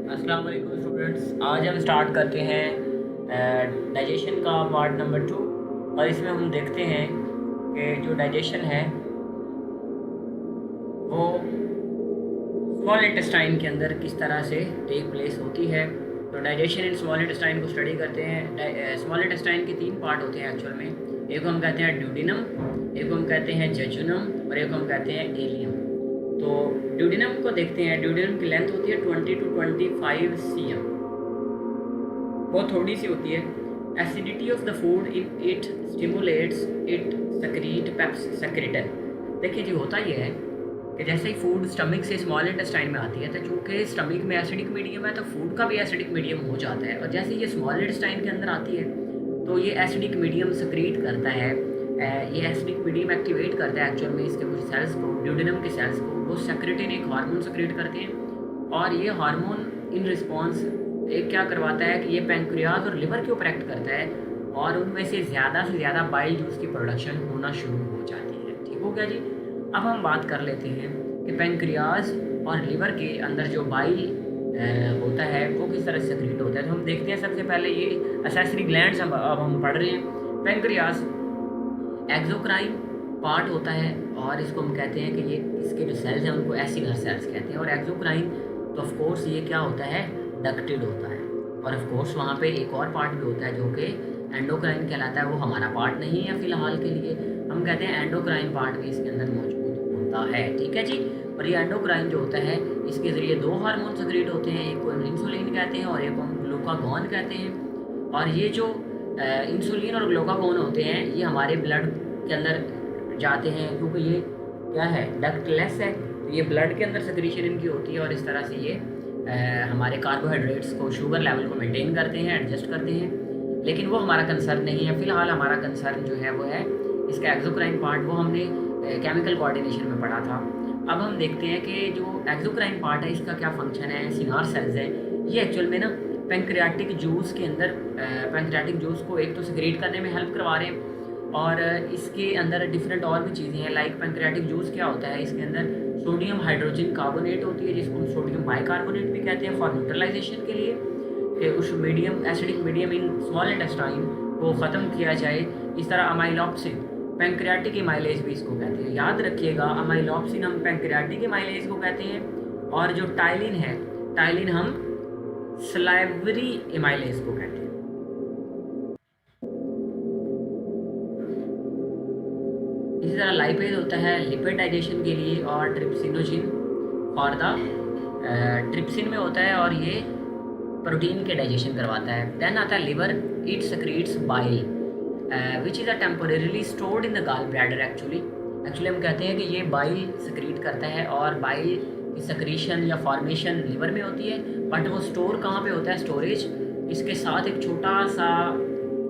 अस्सलाम वालेकुम स्टूडेंट्स। आज हम स्टार्ट करते हैं डाइजेशन का पार्ट नंबर 2। और इसमें हम देखते हैं कि जो डाइजेशन है वो स्मॉल इंटेस्टाइन के अंदर किस तरह से टेक प्लेस होती है। तो डाइजेशन इन स्मॉल इंटेस्टाइन को स्टडी करते हैं। स्मॉल इंटेस्टाइन के 3 पार्ट होते हैं एक्चुअल में। एक को हम कहते हैं ड्यूडिनम, एक को हम कहते हैं जेजुनम और एक को हम कहते हैं एलियम। तो ड्यूडिनम को देखते हैं। ड्यूडिनम की लेंथ होती है 20 to 25 cm। बहुत थोड़ी सी होती है। Acidity of the food in it stimulates it secrete peps secretin. देखिए जी, होता ये है कि जैसे ही फूड स्टमक से स्मॉल इंटेस्टाइन में आती है तो चूँकि स्टमक में एसिडिक मीडियम है तो फूड का भी एसिडिक मीडियम हो जाता है। और जैसे ये स्मॉल इंटेस्टाइन के अंदर आती है तो ये एसिडिक मीडियम सेक्रीट करता है। ये एसिडिक मीडियम एक्टिवेट करता है एक्चुअल में इसके कुछ सेल्स को, ड्यूडिनम के सेल्स को। वो सेक्रेटिन एक हार्मोन सेक्रेट करते हैं और ये हार्मोन इन रिस्पॉन्स एक क्या करवाता है कि ये पैंक्रियाज और लिवर के ऊपर एक्ट करता है और उनमें से ज़्यादा बाइल जूस की प्रोडक्शन होना शुरू हो जाती है। ठीक हो गया जी। अब हम बात कर लेते हैं कि पैंक्रियाज और लिवर के अंदर जो बाइल होता है वो किस तरह से सेक्रेट होता है। तो हम देखते हैं सबसे पहले ये एसेसरी ग्लैंड्स अब हम पढ़ रहे हैं। पैंक्रियाज एक्सोक्राइन पार्ट होता है और इसको हम कहते हैं कि ये इसके जो सेल्स हैं उनको एसिलर सेल्स कहते हैं। और एक्सोक्राइन तो ऑफ कोर्स ये क्या होता है, डक्टेड होता है। और ऑफ कोर्स वहाँ पे एक और पार्ट भी होता है जो कि एंडोक्राइन कहलाता है। वो हमारा पार्ट नहीं है फ़िलहाल के लिए। हम कहते हैं एंडोक्राइन पार्ट भी इसके अंदर मौजूद होता है। ठीक है जी। और ये एंडोक्राइन जो होता है इसके ज़रिए 2 हार्मोन सेक्रेट होते हैं। एक को हम इंसुलिन कहते हैं और एक को हम ग्लूकागॉन कहते हैं। और ये जो इंसुलिन और ग्लूकागॉन होते हैं ये हमारे ब्लड के अंदर जाते हैं क्योंकि ये क्या है, डक्टलेस है। तो ये ब्लड के अंदर सेक्रेशन इनकी होती है और इस तरह से ये हमारे कार्बोहाइड्रेट्स को, शुगर लेवल को मेंटेन करते हैं, एडजस्ट करते हैं। लेकिन वो हमारा कंसर्न नहीं है। फ़िलहाल हमारा कंसर्न जो है वो है इसका एक्सोक्राइन पार्ट। वो हमने केमिकल कोऑर्डिनेशन में पढ़ा था। अब हम देखते हैं कि जो एक्सोक्राइन पार्ट है इसका क्या फंक्शन है। सिनार सेल्स है ये एक्चुअल में ना पैंक्रियाटिक जूस के अंदर पैंक्रियाटिक जूस को एक तो सेक्रेट करने में हेल्प करवा रहे हैं और इसके अंदर डिफरेंट और भी चीज़ें हैं। लाइक पैंक्रियाटिक जूस क्या होता है, इसके अंदर सोडियम हाइड्रोजन कार्बोनेट होती है जिसको हम सोडियम बाइकार्बोनेट भी कहते हैं फॉर न्यूट्रलाइजेशन के लिए कि उस medium acidic medium in small intestine को ख़त्म किया जाए। इस तरह अमाइलॉप्सिन, पैंक्रियाटिक एमाइलेज भी इसको कहते हैं। याद रखिएगा, अमाइलॉप्सिन हम पैंक्रियाटिक एमाइलेज को कहते हैं और जो टाइलिन है, टाइलिन हम स्लाइवरी एमाइलेज को कहते हैं। इसी तरह लाइपेज होता है लिपिड डाइजेशन के लिए और ट्रिप्सिनोजिन फॉर द ट्रिप्सिन में होता है और ये प्रोटीन के डाइजेशन करवाता है। देन आता है liver, it secretes bile which is a temporarily stored in the gall bladder. Actually हम कहते हैं कि ये बाइल सेक्रेट करता है और बाइल की सेक्रेशन या फॉर्मेशन लिवर में होती है। बट वो स्टोर कहाँ पे होता है, स्टोरेज इसके साथ एक छोटा सा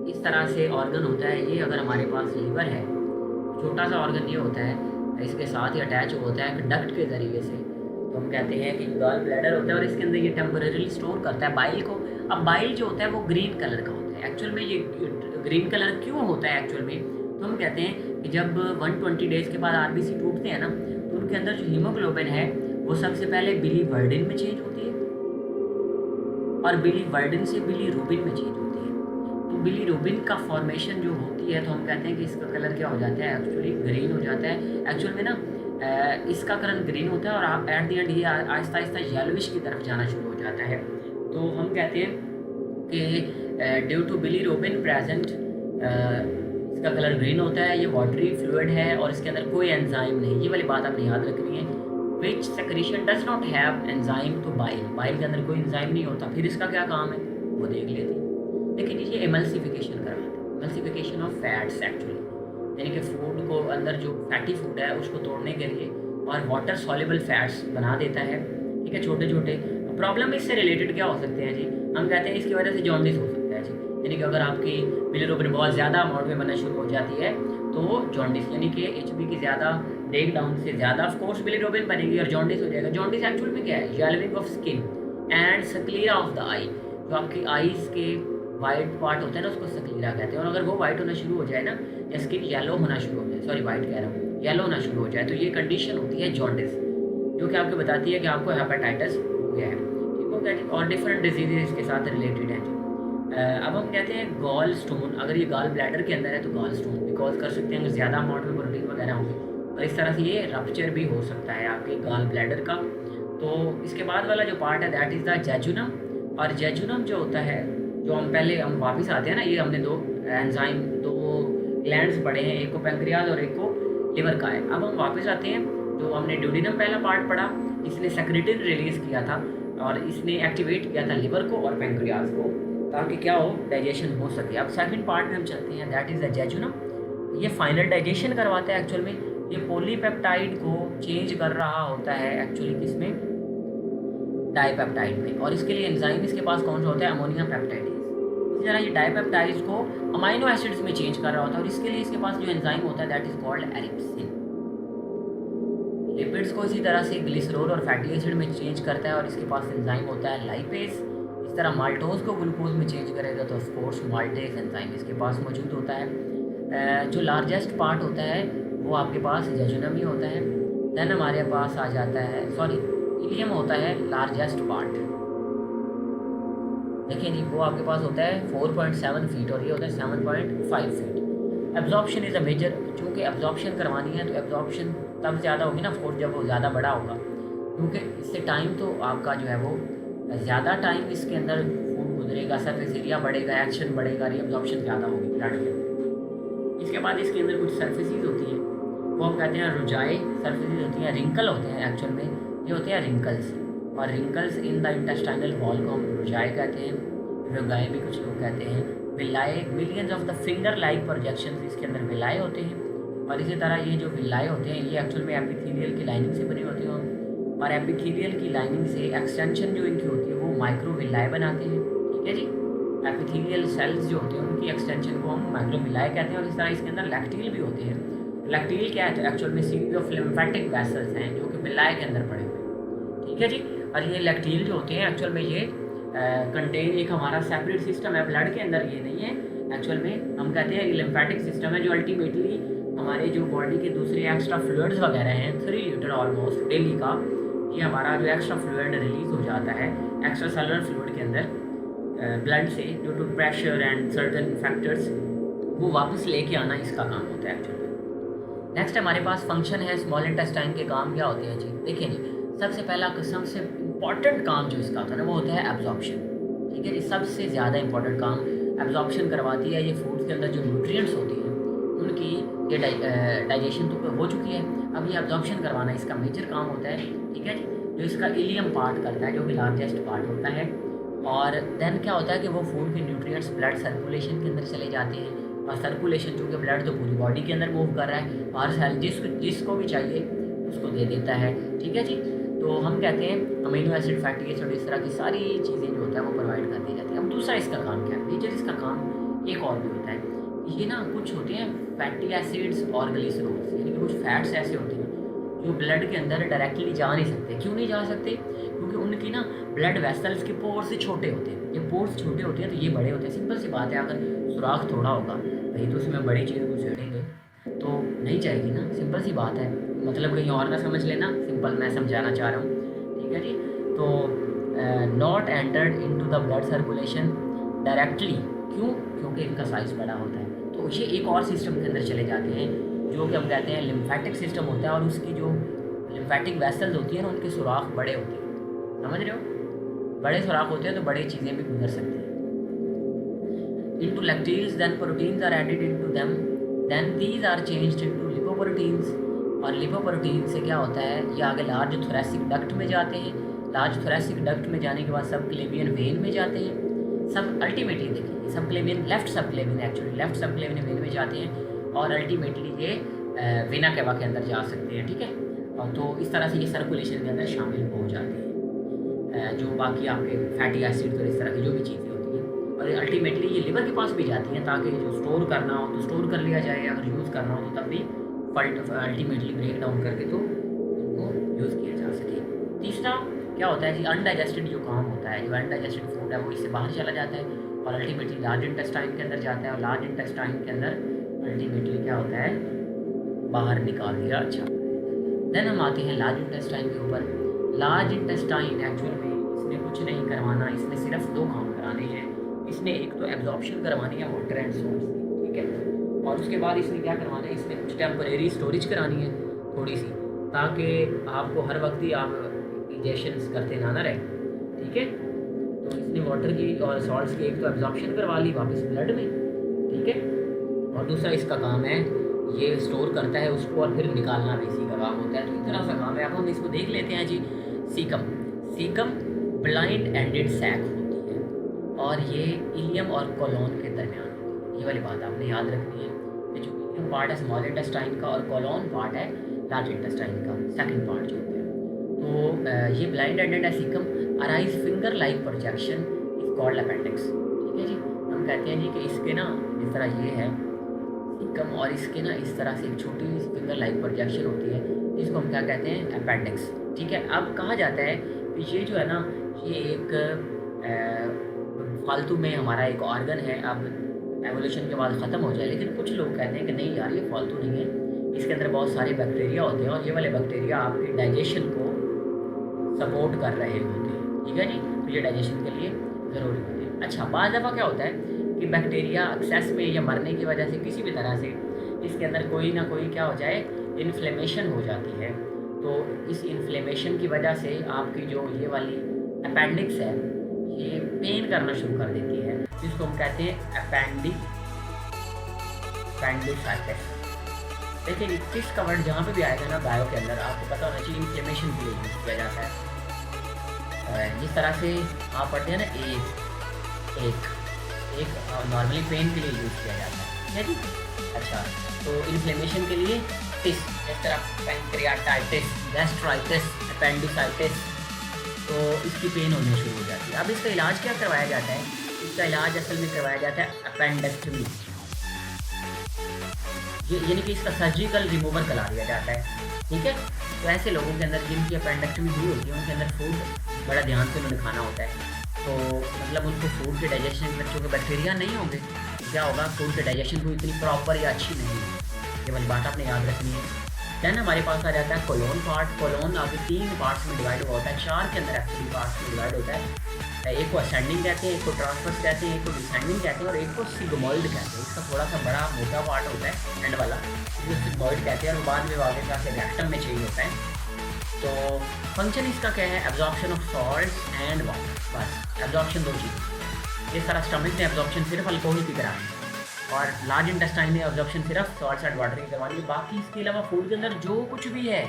इस तरह से ऑर्गन होता है। ये अगर हमारे पास लिवर है, छोटा सा ऑर्गन ये होता है, इसके साथ ही अटैच होता है एक डक्ट के ज़रिए से। तो हम कहते हैं कि गॉल ब्लैडर होता है और इसके अंदर ये टेम्परेरीली स्टोर करता है बाइल को। अब बाइल जो होता है वो ग्रीन कलर का होता है। एक्चुअल में ये ग्रीन कलर क्यों होता है एक्चुअल में, तो हम कहते हैं कि जब 120 डेज़ के बाद आरबीसी टूटते हैं ना तो उनके अंदर जो हीमोग्लोबिन है वो सबसे पहले बिलीवर्डिन में चेंज होती है और बिलीवर्डिन से बिलीरुबिन में चेंज होती है। तो बिलीरुबिन का फॉर्मेशन जो होती है तो हम कहते हैं कि इसका कलर क्या हो जाता है, एक्चुअली ग्रीन हो जाता है। एक्चुअल में ना इसका कलर ग्रीन होता है और आप एट द एंड ये आहिस्ता आहिस्ता येलोइश की तरफ जाना शुरू हो जाता है। तो हम कहते हैं कि ड्यू टू बिलीरुबिन प्रेजेंट इसका कलर ग्रीन होता है। ये वाटरी फ्लूइड है और इसके अंदर कोई एंजाइम नहीं। ये वाली बात आपने याद रखनी है। Which secretion does not have enzyme to bile, bile के अंदर कोई एंजाइम नहीं होता। फिर इसका क्या काम है वो देख लेते हैं। लेकिन ये एमल्सिफिकेशन करवाता है, एमल्सिफिकेशन ऑफ फैट्स एक्चुअली, यानी कि फूड को अंदर जो फैटी फूड है उसको तोड़ने के लिए और वाटर सॉल्युबल फैट्स बना देता है। ठीक है, छोटे छोटे। प्रॉब्लम इससे रिलेटेड क्या हो सकते हैं जी, हम कहते हैं इसकी वजह से जॉन्डिस हो सकता है जी। यानी कि अगर आपकी बिलिरुबिन बहुत ज़्यादा अमाउंट में बनना शुरू हो जाती है तो जॉन्डिस, यानी कि HB की ज़्यादा ब्रेक डाउन से ज़्यादा ऑफ कोर्स बिलिरुबिन बनेगी और जॉन्डिस हो जाएगा। जॉन्डिस एक्चुअल में क्या है, yellowing of skin and sclera of the eye. जो आपकी आईज़ के वाइट पार्ट होता है ना उसको सक्लीरा कहते हैं। और अगर वो वाइट होना शुरू हो जाए ना या स्किन येलो होना शुरू हो जाए, सॉरी वाइट कह रहा हूँ, येलो होना शुरू हो जाए तो ये कंडीशन होती है जॉन्डिस, जो कि आपको बताती है कि आपको हेपेटाइटिस हो गया है। ठीक ओके जी, और डिफरेंट डिजीज़ इसके साथ रिलेटेड हैं जी। अब हम कहते हैं गॉल स्टोन, अगर ये गॉल ब्लैडर के अंदर है तो गॉल स्टोन भी कॉज कर सकते हैं अगर ज़्यादा अमाउंट में प्रोटीन वगैरह होंगे, और इस तरह से ये रप्चर भी हो सकता है आपके गॉल ब्लैडर का। तो इसके बाद वाला जो पार्ट है दैट इज़ द जेजुनम, और जेजुनम जो होता है, जो हम वापस आते हैं ना, ये हमने दो एंजाइम, दो ग्लैंड्स पढ़े हैं, एक को पैंक्रियाज और एक को लिवर का है। अब हम वापस आते हैं, जो हमने ड्यूडिनम पहला पार्ट पढ़ा, इसने सेक्रेटिन रिलीज़ किया था और इसने एक्टिवेट किया था लिवर को और पैंक्रियाज को, ताकि क्या हो, डाइजेशन हो सके। अब सेकंड पार्ट में हम चलते हैं, दैट इज़ द जेजुनम। ये फाइनल डाइजेशन करवाता है एक्चुअल में, ये पॉलीपेप्टाइड को चेंज कर रहा होता है एक्चुअली किसमें, डाइपेप्टाइड में, और इसके लिए एंजाइम इसके पास कौन सा होता है, अमोनिया पेप्टाइडेज। इसी तरह ये डाइपेप्टाइड्स को अमाइनो एसिड्स में चेंज कर रहा होता है, और इसके लिए इसके पास जो एंजाइम होता है दैट इज कॉल्ड एरिप्सिन। लिपिड्स को इसी तरह से ग्लिसरॉल और फैटी एसिड में चेंज करता है, और इसके पास एंजाइम होता है लाइपेज। इस तरह माल्टोज को ग्लूकोज में चेंज करेगा तो ऑफ कोर्स माल्टेज एंजाइम इसके पास मौजूद होता है। जो लार्जेस्ट पार्ट होता है वो आपके पास जेजुनम ही होता है। देन हमारे पास आ जाता है, सॉरी, इलियम होता है लार्जेस्ट पार्ट। देखिए जी, वो आपके पास होता है 4.7 फीट और ये होता है 7.5 feet. Absorption is a major, चूँकि एब्जॉर्प्शन करवानी है तो एब्जॉर्प्शन तब ज़्यादा होगी ना ऑफकोर्स जब वो ज़्यादा बड़ा होगा, क्योंकि इससे टाइम तो आपका जो है वो ज़्यादा टाइम इसके अंदर फूड गुजरेगा, सरफेस एरिया बढ़ेगा, एक्शन बढ़ेगा, रीअब्जॉर्प्शन ज़्यादा होगी ब्लड के अंदर। इसके बाद इसके अंदर कुछ सर्फेसिस होती हैं, वो हम कहते हैं रुजाई सर्फेसिस होती हैं, रिंकल होते हैं एक्चुअल में, ये होते हैं रिंकल्स, और wrinkles in the intestinal wall को हम रुजाई कहते हैं, रुगाई भी कुछ लोग कहते हैं। Villi, millions of the finger like projection इसके अंदर विलाए होते हैं, और इसी तरह ये जो विलाए होते हैं ये एक्चुअल में एपिथेलियल की लाइनिंग से बनी होती हैं, और एपिथेलियल की लाइनिंग से एक्सटेंशन जो इनकी होती है वो माइक्रोविलाए बनाते हैं। ठीक है जी, एपिथेलियल सेल्स जो होते हैं उनकी एक्सटेंशन को हम माइक्रोविलाए कहते हैं, और इस तरह इसके अंदर लैक्टील भी होते हैं। लैक्टील क्या है, तो एक्चुअल में सीरीज ऑफ लिम्फेटिक वेसल्स हैं जो कि विलाए के अंदर पड़े हुए हैं। ठीक है जी, और ये लैक्टील जो होते हैं एक्चुअल में ये कंटेन एक हमारा सेपरेट सिस्टम है ब्लड के अंदर, ये नहीं है एक्चुअल में, हम कहते हैं लिम्फेटिक सिस्टम है जो अल्टीमेटली हमारे जो बॉडी के दूसरे एक्स्ट्रा फ्लूइड्स वगैरह हैं 3 लीटर ऑलमोस्ट डेली का, ये हमारा जो एक्स्ट्रा फ्लूइड रिलीज हो जाता है एक्स्ट्रा सेलुलर फ्लूइड के अंदर ब्लड से due to pressure and certain factors, वो वापस लेके आना इसका काम होता है एक्चुअली। नेक्स्ट हमारे पास फंक्शन है स्मॉल इंटेस्टाइन के काम क्या होते हैं जी। देखिए जी, सबसे पहला सबसे इम्पॉर्टेंट काम जो इसका होता है ना वो होता है एब्जॉर्प्शन। ठीक है जी, सबसे ज़्यादा इंपॉर्टेंट काम एब्जॉर्प्शन करवाती है ये फूड के अंदर जो न्यूट्रिएंट्स होती हैं उनकी ये डाइजेशन तो हो चुकी है, अब ये एब्जॉर्प्शन करवाना इसका मेजर काम होता है। ठीक है जी, जो इसका इलियम पार्ट करता है जो कि लार्जेस्ट पार्ट होता है, और देन क्या होता है कि वो फूड के न्यूट्रिएंट्स ब्लड सर्कुलेशन के अंदर चले जाते हैं, और सर्कुलेशन चूँकि ब्लड तो पूरी बॉडी के अंदर मूव कर रहा है, हर सेल जिसको भी चाहिए उसको दे देता है। ठीक है जी, तो हम कहते हैं अमीनो एसिड, फैटी एसिड, इस तरह की सारी चीज़ें जो होता है वो प्रोवाइड कर दी जाती है। अब दूसरा इसका काम क्या है, मेजर इसका काम एक और भी होता है, ये ना कुछ होते हैं फैटी एसिड्स और ग्लिसरॉल्स, यानी कि कुछ फैट्स ऐसे होते हैं जो ब्लड के अंदर डायरेक्टली जा नहीं सकते। क्यों नहीं जा सकते, क्योंकि उनकी ना ब्लड वेसल्स के पोर्स छोटे होते हैं। ये पोर्स छोटे होते हैं तो ये बड़े होते हैं। सिंपल सी बात है, अगर सुराख थोड़ा होगा भाई तो उसमें बड़ी चीज़ घुसेड़ेंगे तो नहीं जाएगी ना, सिंपल सी बात है। मतलब कहीं और ना समझ लेना, सिंपल मैं समझाना चाह रहा हूँ। ठीक है जी, तो not entered into the blood circulation directly, क्यों, क्योंकि इनका साइज़ बड़ा होता है। तो ये एक और सिस्टम के अंदर चले जाते हैं जो कि हम कहते हैं लिम्फेटिक सिस्टम होता है, और उसकी जो लिम्फेटिक वेसल्स होती हैं ना उनके सुराख बड़े होते हैं, समझ रहे हो, बड़े सुराख होते हैं तो बड़ी चीज़ें भी गुजर सकती हैं। into lacteals, then proteins are added into them, then these are changed into lipoproteins, और लिपोप्रोटीन से क्या होता है, ये आगे लार्ज थोरेसिक डक्ट में जाते हैं, लार्ज थोरेसिक डक्ट में जाने के बाद सब क्लेवियन वेन में जाते हैं, सब अल्टीमेटली देखिए सब क्लेवियन लेफ्ट सब क्लेवियन एक्चुअली लेफ्ट सब क्लेवियन वेन में जाते हैं, और अल्टीमेटली ये वेना केवा के अंदर जा सकते हैं। ठीक है, और तो इस तरह से ये सर्कुलेशन के अंदर शामिल हो जाते हैं, जो बाकी आपके फैटी एसिड और इस तरह की जो भी चीज़ें होती हैं, और अल्टीमेटली ये लिवर के पास भी जाती हैं ताकि जो स्टोर करना हो तो स्टोर कर लिया जाए, अगर यूज़ करना हो तो तब भी अल्टीमेटली ब्रेक डाउन करके तो उनको यूज़ किया जा सके। तीसरा क्या होता है जी, अनडाइजेस्टेड जो काम होता है, जो अनडाइजेस्टेड फूड है वो इससे बाहर चला जाता है और अल्टीमेटली लार्ज इंटेस्टाइन के अंदर जाता है, और लार्ज इंटेस्टाइन के अंदर अल्टीमेटली क्या होता है, बाहर निकाल दिया जाता है। देन हम आते हैं लार्ज इंटेस्टाइन के ऊपर। लार्ज इंटेस्टाइन एक्चुअल में इसमें कुछ नहीं करवाना, इसने सिर्फ 2 काम कराने हैं। इसने एक तो एब्जॉर्प्शन करवानी है वाटर एंड सॉल्ट की, ठीक है, और उसके बाद इसने क्या करवाना है, इसने कुछ टेम्परेरी स्टोरेज करानी है थोड़ी सी, ताकि आपको हर वक्त ही आप इंजेक्शन करते ना रहे, ठीक है। तो इसने वाटर की और सॉल्ट्स की एक तो एब्जॉर्प्शन करवा ली वापस ब्लड में, ठीक है, और दूसरा इसका काम है ये स्टोर करता है उसको और फिर निकालना भी इसी का काम होता है। तो इतना सा काम है। अब हम इसको देख लेते हैं जी। Caecum, caecum blind ended sac होती है और ये इलियम और कोलोन के दरमियान होती है। ये वाली बात आपने याद रखनी है कि जो इलियम पार्ट है स्मॉल इंटेस्टाइन का और कोलोन पार्ट है लार्ज इंटेस्टाइन का, सेकंड पार्ट जो होता है। तो ये ब्लाइंड एंडेड है caecum arise finger like projection is called appendix, ठीक है जी। हम कहते हैं जी कि इसके ना जिस तरह ये है सीकम और इसके ना इस तरह से एक छोटी फिंगर लाइक प्रोजेक्शन होती है, इसको हम क्या कहते हैं, अपेंडिक्स, ठीक है। अब कहा जाता है कि ये जो है ना ये एक फालतू में हमारा एक ऑर्गन है, अब एवोल्यूशन के बाद ख़त्म हो जाए, लेकिन कुछ लोग कहते हैं कि नहीं यार ये फालतू नहीं है, इसके अंदर बहुत सारे बैक्टीरिया होते हैं और ये वाले बैक्टीरिया आपके डाइजेशन को सपोर्ट कर रहे होते हैं, ठीक है जी। तो ये डाइजेशन के लिए ज़रूरी होते हैं। अच्छा, बाज़ दफ़ा क्या होता है कि बैक्टीरिया एक्सेस में या मरने की वजह से किसी भी तरह से इसके अंदर कोई ना कोई क्या हो जाए, इन्फ्लेमेशन हो जाती है। तो इस इन्फ्लेमेशन की वजह से आपकी जो ये वाली अपेंडिक्स है ये पेन करना शुरू कर देती है, जिसको हम कहते हैं अपेंडिसाइटिस। देखिए इस का वर्ड जहाँ पे भी आएगा ना बायो के अंदर आपको पता होना चाहिए इन्फ्लेमेशन के लिए यूज़ किया जाता है। जिस तरह से आप पढ़ते हैं ना एक नॉर्मली पेन के लिए यूज़ किया जाता है, ठीक है जी। अच्छा, तो इन्फ्लेमेशन के लिए टिस, इस तरह पैंक्रियाटाइटिस, गैस्ट्राइटिस, अपेंडिसाइटिस, तो इसकी पेन होनी शुरू हो जाती है। अब इसका इलाज क्या करवाया जाता है, इसका इलाज असल में करवाया जाता है अपेंडेक्टमी, यानी कि इसका सर्जिकल रिमूवल करा दिया जाता है, ठीक है। तो ऐसे लोगों के अंदर जिनकी अपेंडेक्टमी हुई होती है उनके अंदर फूड बड़ा ध्यान से उन्होंने खाना होता है, तो मतलब उनको फूड के डाइजेशन में चूँकि बैक्टीरिया नहीं होंगे तो क्या होगा, फूड के डाइजेशन को इतनी प्रॉपर या अच्छी नहीं है, ये वाली बात आपने याद रखनी है। दैन हमारे पास आ जाता है कोलोन पार्ट। कोलोन आगे 3 पार्ट्स में डिवाइड हुआ होता है, 4 के अंदर एक्चुअली पार्ट्स में डिवाइड होता है। एक को असेंडिंग कहते हैं, एक को ट्रांसवर्स कहते हैं, एक को डिसेंडिंग कहते हैं और एक को सिग्मोइड कहते हैं। इसका थोड़ा सा बड़ा मोटा पार्ट होता है एंड वाला, जिसको सिग्मोइड कहते हैं और बाद में आगे जाके रेक्टम में चेंज होता है। तो फंक्शन इसका क्या है, absorption of salt and water, बस एब्जॉर्प्शन 2 चीज़। जिस तरह स्टमक में एब्जॉर्प्शन सिर्फ अल्कोहल की करानी है और लार्ज इंटेस्टाइन में एब्जॉर्प्शन सिर्फ सॉल्ट एंड वाटर की करवानी है, बाकी इसके अलावा फूड के अंदर जो कुछ भी है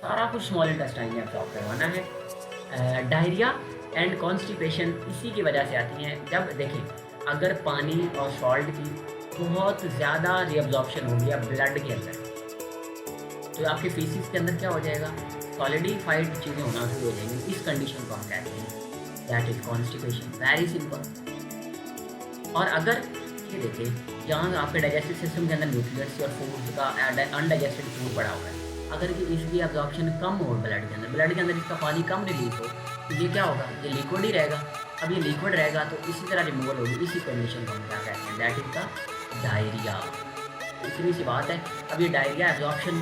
सारा कुछ स्मॉल इंटेस्टाइन में एब्जॉर्ब करवाना है। डायरिया एंड कॉन्स्टिपेशन इसी की वजह से आती हैं। जब देखें अगर पानी और सॉल्ट की बहुत ज़्यादा रीअब्जॉर्प्शन हो गया ब्लड के अंदर, तो आपके फीसिस के अंदर क्या हो जाएगा, सॉलिडिफाइड चीज़ें होना शुरू हो जाएंगी। इस कंडीशन को हम कहते हैं that is constipation, very simple. और अगर ये देखिए जहाँ आपके डाइजेस्टिव सिस्टम के अंदर न्यूट्रिएंट्स और फूड का अनडाइजेस्टेड फूड पड़ा हुआ है, अगर कि इसकी एब्जॉर्प्शन कम हो ब्लड के अंदर इसका पानी कम रिलीज हो, तो ये क्या होगा, ये लिक्विड ही रहेगा। अब ये लिक्विड रहेगा तो इसी तरह रिमूवल होगी। इसी कंडीशन को हम क्या कहते हैं, दैट इज द डायरिया। इतनी सी बात है। अब ये डायरिया एब्जॉर्प्शन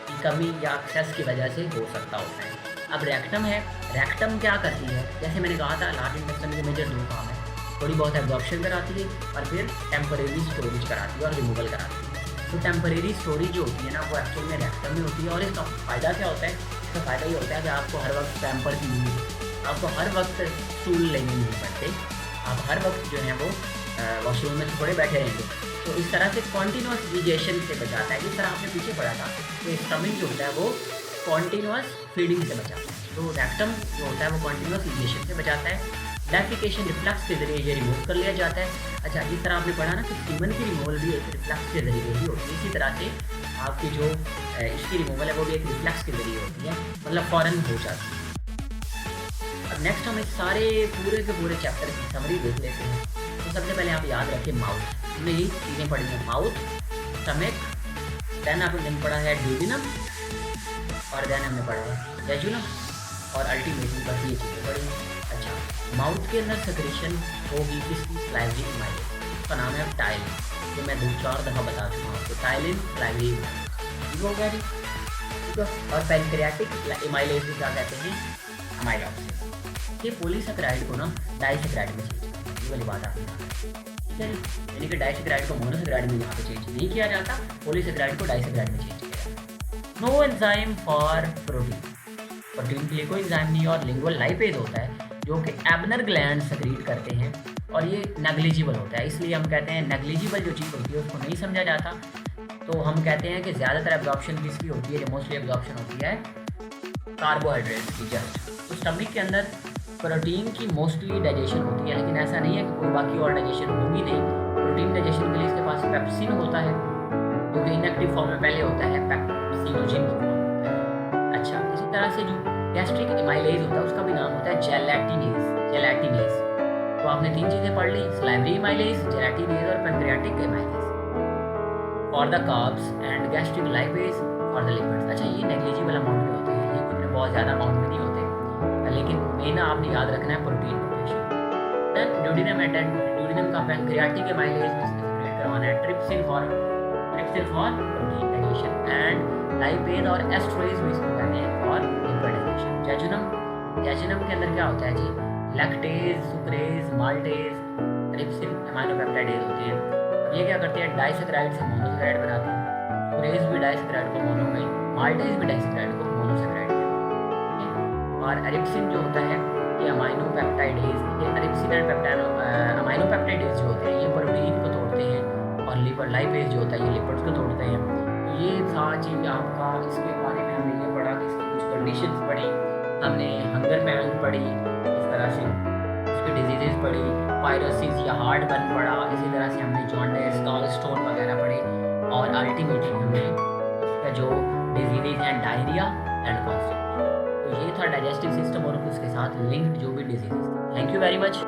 की कमी या एक्सेस की वजह से हो सकता होता है। अब रेक्टम है, रेक्टम क्या करती है, जैसे मैंने कहा था लार्ज इंटेस्टाइन के मेजर 2 काम है, थोड़ी बहुत एब्जॉर्प्शन कराती है और फिर टेम्परेरी स्टोरेज कराती है और रिमूवल कराती है। तो टेम्परेरी स्टोरेज जो होती है ना वो एक्चुअल में रेक्टम में होती है। और इसका फ़ायदा क्या होता है, इसका फ़ायदा ये होता है कि आपको हर वक्त पैम्पर की नहीं, आपको हर वक्त स्टूल लेने नहीं पड़ते, आप हर वक्त जो है वो वॉशरूम में थोड़े बैठे रहेंगे। तो इस तरह से कॉन्टीन्यूस डिजेशन से बचाता है। जिस तरह आपने पीछे पढ़ा था तो स्टमक जो होता है वो कॉन्टीन्यूस फीडिंग से बचाता है, तो रेक्टम जो होता है वो कॉन्टीन्यूस डिजेशन से बचाता है। डेफिकेशन रिफ्लक्स के जरिए ये रिमूव कर लिया जाता है। अच्छा, जिस तरह आपने पढ़ा ना कि सीमन की रिमूवल भी एक रिफ्लक्स के जरिए ही होती है, इसी तरह से आपकी जो इसकी रिमूवल है वो भी एक रिफ्लक्स के जरिए होती है, मतलब फ़ौरन हो जाती है। अब नेक्स्ट हम इस सारे पूरे के पूरे चैप्टर की समरी देख लेते हैं। तो सबसे पहले आप याद रखें माउथ, हमने यही चीज़ें पढ़ी हैं, माउथ, स्टमक, दैन आपने पढ़ा है ड्यूडिनम और दैन हमने पढ़ा है जेजुनम और अल्टीमेटली बस ये चीज़ें पढ़ी हैं। अच्छा, माउथ के अंदर सेक्रेशन होगी किसकी, स्लाइवरी इमाइलेज, उसका नाम है टाइलिन, जो मैं 2-4 दफ़ा बता चुका हूँ आपको, टाइलिन स्लाइवरी इमाइलेज हो गया जी, ठीक है। और पैनक्रियाटिक इमाइलेज को क्या कहते हैं, अमाइलॉक्सिन। ये पॉलीसेकेराइड को ना डाइसेकेराइड में चेंज करते हैं। ये वाली बात आपने ध्यान रखनी है, ठीक है जी। यानी कि डाइसेकेराइड को मोनोसेकेराइड में यहाँ पे चेंज नहीं किया जाता, पॉलीसेकेराइड को डाइसेकेराइड में चेंज किया जाता है। No enzyme for protein, protein के लिए कोई एंजाइम नहीं है। और लिंगुअल लाइपेज होता है जो कि एबनर ग्लैंड सेक्रीट करते हैं और ये नेग्लिजिबल होता है, इसलिए हम कहते हैं नेग्लिजिबल जो चीज़ होती है उसको नहीं समझा जाता। तो हम कहते हैं कि ज़्यादातर एब्जॉर्प्शन किसकी होती है, जो मोस्टली एब्जॉर्प्शन होती है कार्बोहाइड्रेट्स की जस्ट। तो स्टमक के अंदर प्रोटीन की मोस्टली डाइजेशन होती है, लेकिन ऐसा नहीं है कि कोई बाकी और डाइजेशन होगी नहीं। प्रोटीन डाइजेशन के लिए इसके पास पेप्सिन होता है जो कि इनएक्टिव फॉर्म में पहले होता है, पेप्सिनोजिन की फॉर्म में होता है। अच्छा, इसी तरह से जो गैस्ट्रिक एमाइलेज होता है उसका भी नाम होता है जेलेटिनेज, जेलेटिनेज। तो आपने तीन चीज़ें पढ़ ली, सलाइवरी एमाइलेज, जेलेटिनेज और pancreatic amylase for the carbs and gastric lipase for the lipids. अच्छा, ये नेग्लिजिबल अमाउंट में होते हैं, ये कोई बहुत ज़्यादा अमाउंट में नहीं होते, लेकिन मेन आपने याद रखना है प्रोटीन न्यूट्रिशन। देन ड्यूडिनम का पैंक्रियाटिक एमाइलेज में सेपरेट करवाना है, trypsin for protein digestion and lipase और एस्ट्रेज भी इसको कहते हैं फॉर लिपिड डाइजेशन। जैजुनम के अंदर क्या होता है जी, लैक्टेज, सुक्रेज, माल्टेज, ट्रिप्सिन, एमाइनोपेप्टाइडेज होते हैं। अब ये क्या करते हैं, डाइसेकेराइड से मोनोसेकेराइड बनाते हैं। सुक्रेज भी डाइसेकेराइड को मोनो में, माल्टेज भी डाइसेकेराइड को मोनोसेकेराइड में। और एरिप्सिन जो होता है ये अमाइनोपेप्टाइडेज, ये एरिप्सिन एंड अमाइनोपेप्टाइडेज जो होते हैं ये प्रोटीन को तोड़ते हैं, और लिपिड लाइपेज जो होता है ये लिपिड्स को तोड़ते हैं। तो ये था जी आपका, इसके बारे में हमने ये पढ़ा कि इसकी कुछ कंडीशंस पढ़ी, हमने हंगर पैंग पढ़ी, इस तरह से इसकी डिजीजेज पढ़ी, पायरोसिस या हार्ट बर्न पढ़ा, इसी तरह से हमने जॉन्डिस, गॉल स्टोन वगैरह पढ़े, और अल्टीमेटली हमने इसका जो डिजीजेज हैं डायरिया एंड कॉन्स्टिपेशन। तो ये था डाइजेस्टिव सिस्टम और उसके साथ लिंक्ड जो भी diseases. Thank you very much.